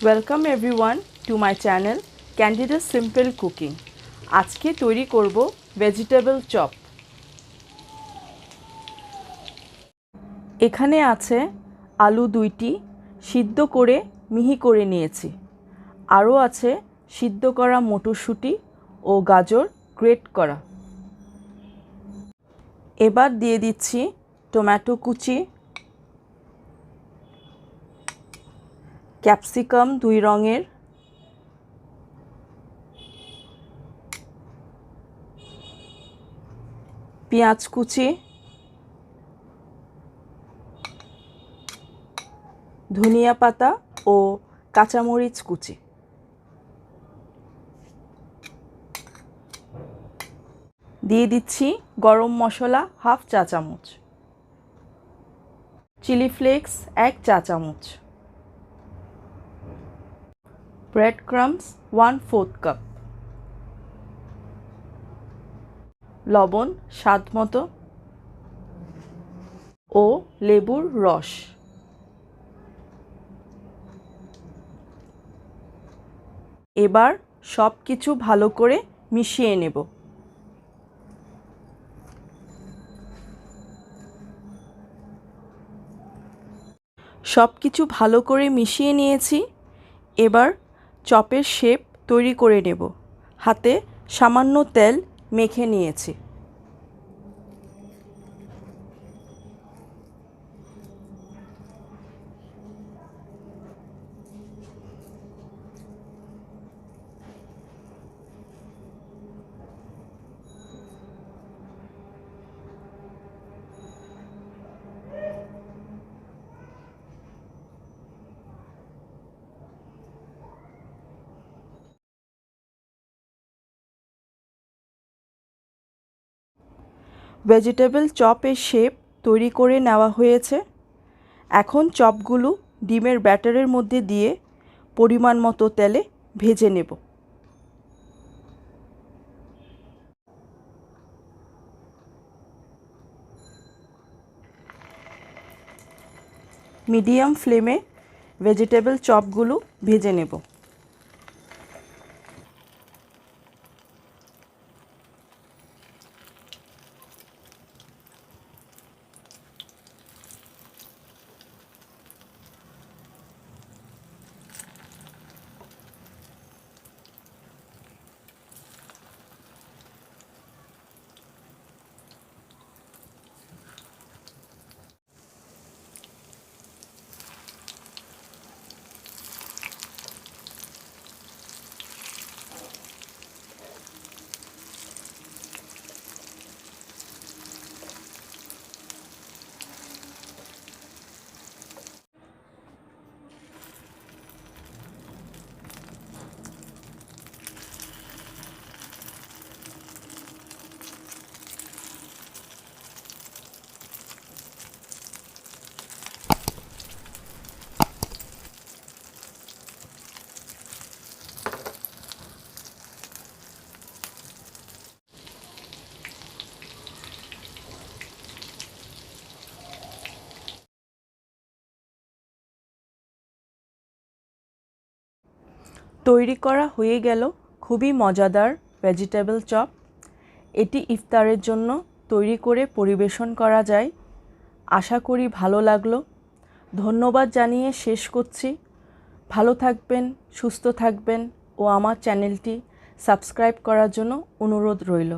Welcome everyone to my channel candida simple cooking. আজকে তৈরি করব ভেজিটেবল চপ। এখানে আছে আলু 2টি সিদ্ধ করে মিহি করে নিয়েছি, আরও আছে সিদ্ধ করা মটরশুঁটি ও গাজর গ্রেট করা। এবার দিয়ে দিচ্ছি টমেটো কুচি, ক্যাপসিকাম 2 রঙের, পেঁয়াজ কুচি, ধনিয়া পাতা ও কাঁচামরিচ কুচি। দিয়ে দিচ্ছি গরম মশলা 1/2 চা চামচ, চিলি ফ্লেক্স 1 চা চামচ, ব্রেড ক্রাম্বস 1/4 কাপ, লবণ স্বাদ মতো ও লেবুর রস। এবার সব কিছু ভালো করে মিশিয়ে নেব। সব কিছু ভালো করে মিশিয়ে নিয়েছি। এবার চপের শেপ তৈরি করে নেব। হাতে সামান্য তেল মেখে নিয়েছি। ভেজিটেবল চপের শেপ তৈরি করে নেওয়া হয়েছে। এখন চপগুলো ডিমের ব্যাটারের মধ্যে দিয়ে পরিমাণ মতো তেলে ভেজে নেব। মিডিয়াম ফ্লেমে ভেজিটেবল চপগুলো ভেজে নেব। তৈরি করা হয়ে গেল খুবই মজাদার ভেজিটেবল চপ। এটি ইফতারের জন্য তৈরি করে পরিবেশন করা যায়। আশা করি ভালো লাগলো। ধন্যবাদ জানিয়ে শেষ করছি। ভালো থাকবেন, সুস্থ থাকবেন ও আমার চ্যানেলটি সাবস্ক্রাইব করার জন্য অনুরোধ রইল।